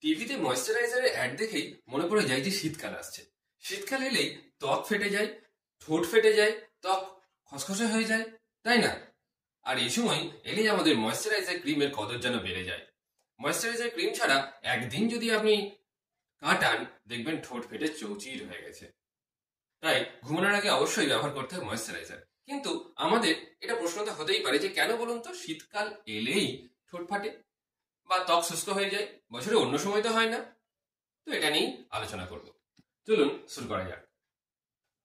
টিভিতে ময়েশ্চারাইজারের অ্যাড দেখেই মনে পড়ে যায় যে শীতকাল আসছে। শীতকাল এলেই ত্বক ফেটে যায়, ঠোঁট ফেটে যায়, ত্বক খসখসে হয়ে যায়, তাই না? আর এই সময় এলেই আমাদের ময়েশ্চারাইজার ক্রিমের কদর যেন বেড়ে যায়। ময়েশ্চারাইজার ক্রিম ছাড়া একদিন যদি আপনি কাটান, দেখবেন ঠোঁট ফেটে চৌচির হয়ে গেছে। তাই ঘুমানোর আগে অবশ্যই ব্যবহার করতে হবে ময়েশ্চারাইজার। কিন্তু আমাদের এটা প্রশ্নটা হতেই পারে যে কেন বলুন তো শীতকাল এলেই ঠোঁট ফাটে বা ত্বক শুষ্ক হয়ে যায়, বছরে অন্য সময় তো হয় না? তো এটা নিয়েই আলোচনা করব। চলুন শুরু করা যাক।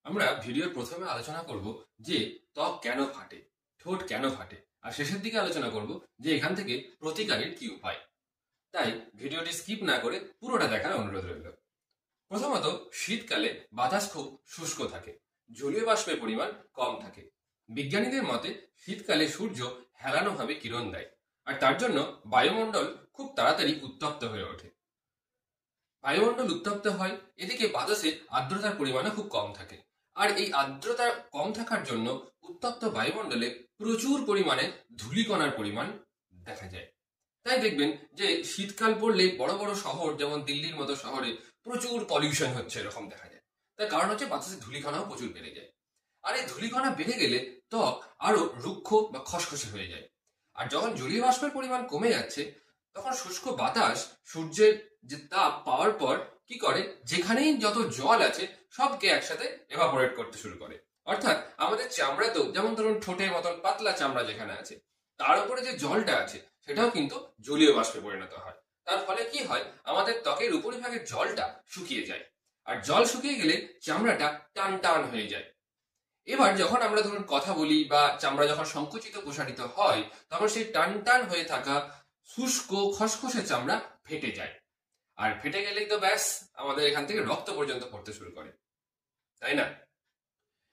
আমরা ভিডিওর প্রথমে আলোচনা করব যে ত্বক কেন ফাটে, ঠোঁট কেন ফাটে, আর শেষের দিকে আলোচনা করব যে এখান থেকে প্রতিকারের কি উপায়। তাই ভিডিওটি স্কিপ না করে পুরোটা দেখার অনুরোধ রইল। প্রথমত, শীতকালে বাতাস খুব শুষ্ক থাকে, জলীয় বাষ্পের পরিমাণ কম থাকে। বিজ্ঞানীদের মতে শীতকালে সূর্য হেলানোভাবে কিরণ দেয়, আর তার জন্য বায়ুমণ্ডল খুব তাড়াতাড়ি উত্তপ্ত হয়ে ওঠে। বায়ুমণ্ডল উত্তপ্ত হয়, এদিকে বাতাসে আর্দ্রতার পরিমাণও খুব কম থাকে। আর এই আর্দ্রতা কম থাকার জন্য উত্তপ্ত বায়ুমণ্ডলে প্রচুর পরিমাণে ধূলিকণার পরিমাণ দেখা যায়। তাই দেখবেন যে শীতকাল পড়লে বড় বড় শহর যেমন দিল্লির মতো শহরে প্রচুর পলিউশন হচ্ছে, এরকম দেখা যায়। তার কারণ হচ্ছে বাতাসে ধূলিকণাও প্রচুর বেড়ে যায়। আর এই ধূলিকণা বেড়ে গেলে ত্বক আরো রুক্ষ বা খসখসে হয়ে যায়। আর যখন জলীয় বাষ্পের পরিমাণ কমে যাচ্ছে, তখন শুষ্ক বাতাস সূর্যের যে তাপ পাওয়ার পর কি করে, যেখানেই যত জল আছে সবকে একসাথে এভাপোরেট করতে শুরু করে। অর্থাৎ আমাদের চামড়াতেও, যেমন ধরুন ঠোঁটের মতন পাতলা চামড়া যেখানে আছে, তার উপরে যে জলটা আছে সেটাও কিন্তু জলীয় বাষ্পে পরিণত হয়। তার ফলে কি হয়, আমাদের ত্বকের উপরিভাগের জলটা শুকিয়ে যায়। আর জল শুকিয়ে গেলে চামড়াটা টান টান হয়ে যায়। এবার যখন আমরা ধরুন কথা বলি বা চামড়া যখন সংকুচিত প্রসারিত হয়, তখন সেই টান টান হয়ে থাকা শুষ্ক খসখসে চামড়া ফেটে যায়। আর ফেটে গেলেই তো ব্যাস, আমাদের এখান থেকে রক্ত পর্যন্ত পড়তে শুরু করে, তাই না?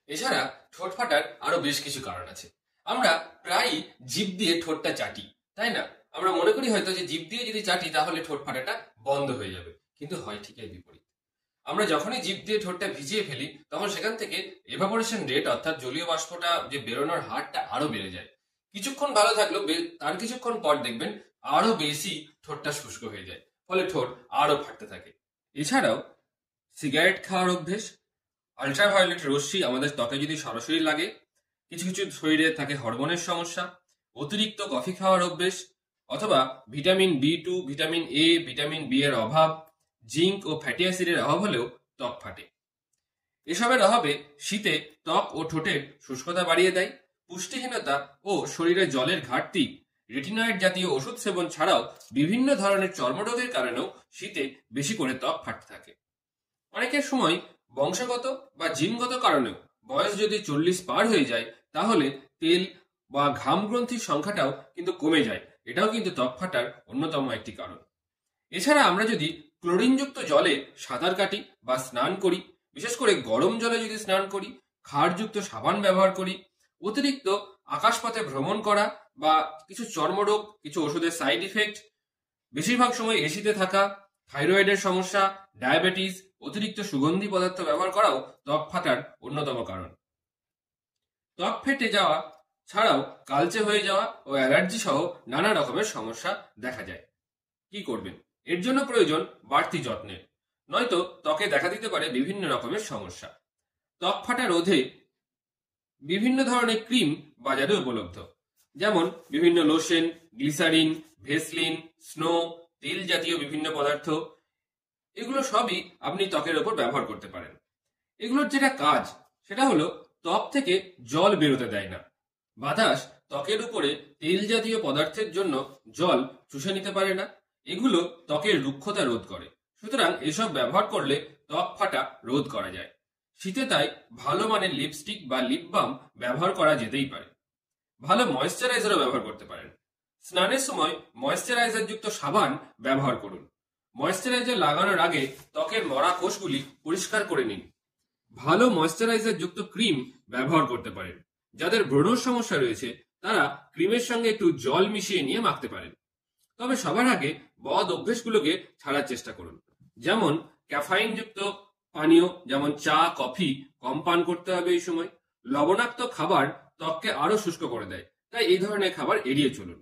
এছাড়া ঠোঁট ফাটার আরো বেশ কিছু কারণ আছে। আমরা প্রায়ই জিভ দিয়ে ঠোঁটটা চাটি, তাই না? আমরা মনে করি হয়তো যে জিভ দিয়ে যদি চাটি তাহলে ঠোঁট ফাটাটা বন্ধ হয়ে যাবে, কিন্তু হয় ঠিক এর বিপরীত। আমরা যখনই জিভ দিয়ে ঠোঁটটা ভিজিয়ে ফেলি, তখন সেখান থেকে এভাপোরেশন রেট, অর্থাৎ জলীয় বাষ্পটা যে বেরোনোর হারটা আরো বেড়ে যায়। কিছুক্ষণ ভালো থাকলেও তার কিছুক্ষণ পর দেখবেন আরো বেশি ঠোঁটটা শুষ্ক হয়ে যায়, ফলে ঠোঁট আরো ফাটতে থাকে। এছাড়াও সিগারেট খাওয়ার অভ্যেস, আল্ট্রাভায়োলেট রশ্মি আমাদের ত্বকে যদি সরাসরি লাগে, কিছু কিছু শরীরে থাকে হরমোনের সমস্যা, অতিরিক্ত কফি খাওয়ার অভ্যেস, অথবা vitamin B two, vitamin A, vitamin B এর অভাব, জিঙ্ক ও ফ্যাটি অ্যাসিডের অভাব হলেও ত্বক ফাটে। এসবের অভাবে শীতে ত্বক ও ঠোঁটের শুষ্কতা বাড়িয়ে দেয়। পুষ্টিহীনতা ও শরীরে জলের ঘাটতি, রেটিনয়েড জাতীয় ওষুধ সেবন ছাড়াও বিভিন্ন ধরনের চর্মরোগের কারণেও শীতে বেশি করে ত্বক ফাটতে থাকে। অনেকের সময় বংশগত বা জিনগত কারণেও বয়স যদি 40 পার হয়ে যায়, তাহলে তেল বা ঘাম গ্রন্থির সংখ্যাটাও কিন্তু কমে যায়। এটাও কিন্তু ত্বক ফাটার অন্যতম একটি কারণ। এছাড়া আমরা যদি ক্লোরিনযুক্ত জলে সাঁতার কাটি বা স্নান করি, বিশেষ করে গরম জলে যদি স্নান করি, ক্ষারযুক্ত সাবান ব্যবহার করি, অতিরিক্ত আকাশপথে ভ্রমণ করা, বা কিছু চর্মরোগ, কিছু ওষুধের সাইড ইফেক্ট, বেশিরভাগ সময় এসিতে থাকা, থাইরয়েডের সমস্যা, ডায়াবেটিস, অতিরিক্ত সুগন্ধি পদার্থ ব্যবহার করাও ত্বক ফাটার অন্যতম কারণ। ত্বক ফেটে যাওয়া ছাড়াও কালচে হয়ে যাওয়া ও অ্যালার্জি সহ নানা রকমের সমস্যা দেখা যায়। কি করবেন? এর জন্য প্রয়োজন বাড়তি যত্নের, নয়তো ত্বকে দেখা দিতে পারে বিভিন্ন রকমের সমস্যা। ত্বক ফাটা রোধে বিভিন্ন ধরনের ক্রিম বাজারে উপলব্ধ, যেমন বিভিন্ন লোশন, গ্লিসারিন, ভেসলিন, স্নো, তেল জাতীয় বিভিন্ন পদার্থ। এগুলো সবই আপনি ত্বকের ওপর ব্যবহার করতে পারেন। এগুলোর যেটা কাজ, সেটা হলো ত্বক থেকে জল বেরোতে দেয় না। বাতাস ত্বকের উপরে তেল জাতীয় পদার্থের জন্য জল চুষে নিতে পারে না। এগুলো ত্বকের রুক্ষতা রোধ করে। সুতরাং এসব ব্যবহার করলে ত্বক ফাটা রোধ করা যায়। শীতে তাই ভালো মানের লিপস্টিক বা লিপ বাম ব্যবহার করা যেতেই পারে। ভালো ময়েশ্চারাইজারও ব্যবহার করতে পারেন। স্নানের সময় ময়েশ্চারাইজার যুক্ত সাবান ব্যবহার করুন। ময়েশ্চারাইজার লাগানোর আগে ত্বকের মরা কোষগুলি পরিষ্কার করে নিন। ভালো ময়েশ্চারাইজার যুক্ত ক্রিম ব্যবহার করতে পারেন। যাদের ব্রণর সমস্যা রয়েছে তারা ক্রিমের সঙ্গে একটু জল মিশিয়ে নিয়ে মাখতে পারেন। তবে সবার আগে বদ অভ্যেসগুলোকে ছাড়ার চেষ্টা করুন। যেমন ক্যাফাইন যুক্ত পানীয়, যেমন চা, কফি কম পান করতে হবে এই সময়। লবণাক্ত খাবার ত্বককে আরো শুষ্ক করে দেয়, তাই এই ধরনের খাবার এড়িয়ে চলুন।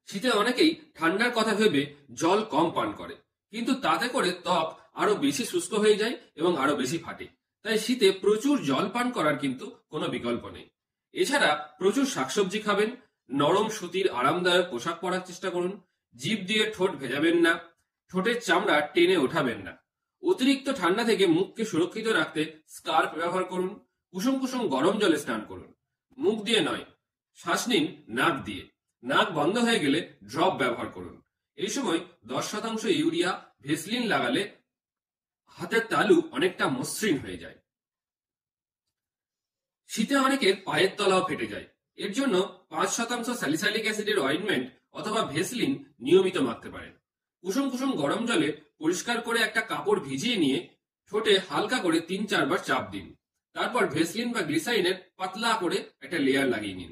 শীতে অনেকেই ঠান্ডার কথা ভেবে জল কম পান করে, কিন্তু তাতে করে ত্বক আরো বেশি শুষ্ক হয়ে যায় এবং আরো বেশি ফাটে। তাই শীতে প্রচুর জল পান করার কিন্তু কোনো বিকল্প নেই। এছাড়া প্রচুর শাকসবজি খাবেন, নরম সুতির আরামদায়ক পোশাক পরার চেষ্টা করুন, জিভ দিয়ে ঠোঁট ভেজাবেন না, ঠোঁটের চামড়া টেনে ওঠাবেন না। অতিরিক্ত ঠান্ডা থেকে মুখকে সুরক্ষিত রাখতে স্কার্ফ ব্যবহার করুন, কুসুম কুসুম গরম জলে স্নান করুন। মুখ দিয়ে নয়, শ্বাস নিন নাক দিয়ে। নাক বন্ধ হয়ে গেলে ড্রপ ব্যবহার করুন। এই সময় 10% ইউরিয়া ভেসলিন লাগালে হাতের তালু অনেকটা মসৃণ হয়ে যায়। শীতে অনেকের পায়ের তলাও ফেটে যায়। এর জন্য 5% স্যালিসাইলিক অ্যাসিডের অয়েন্টমেন্ট অথবা ভেসলিন নিয়মিত মাখতে পারেন। কুসুম কুসুম গরম জলে পরিষ্কার করে একটা কাপড় ভিজিয়ে নিয়ে ঠোঁটে হালকা করে 3-4 বার চাপ দিন। তারপর ভেসলিন বা গ্লিসারিনের পাতলা করে একটা লেয়ার লাগিয়ে নিন।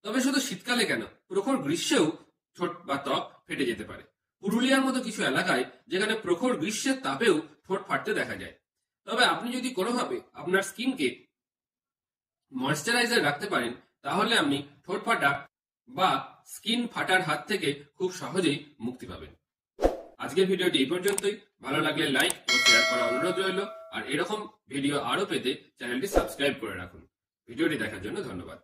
তবে শুধু শীতকালে কেন, প্রখর গ্রীষ্মেও ঠোঁট বা ত্বক ফেটে যেতে পারে। পুরুলিয়ার মতো কিছু এলাকায় যেখানে প্রখর গ্রীষ্মের তাপেও ঠোঁট ফাটতে দেখা যায়। তবে আপনি যদি কোনোভাবে আপনার স্কিনকে ময়েশ্চারাইজার রাখতে পারেন, তাহলে আপনি ঠোঁট ফাটা বা স্কিন ফাটার হাত থেকে খুব সহজেই মুক্তি পাবেন। আজকের ভিডিওটি এই পর্যন্তই। ভালো লাগলে লাইক ও শেয়ার করার অনুরোধ রইল। আর এরকম ভিডিও আরো পেতে চ্যানেলটি সাবস্ক্রাইব করে রাখুন। ভিডিওটি দেখার জন্য ধন্যবাদ।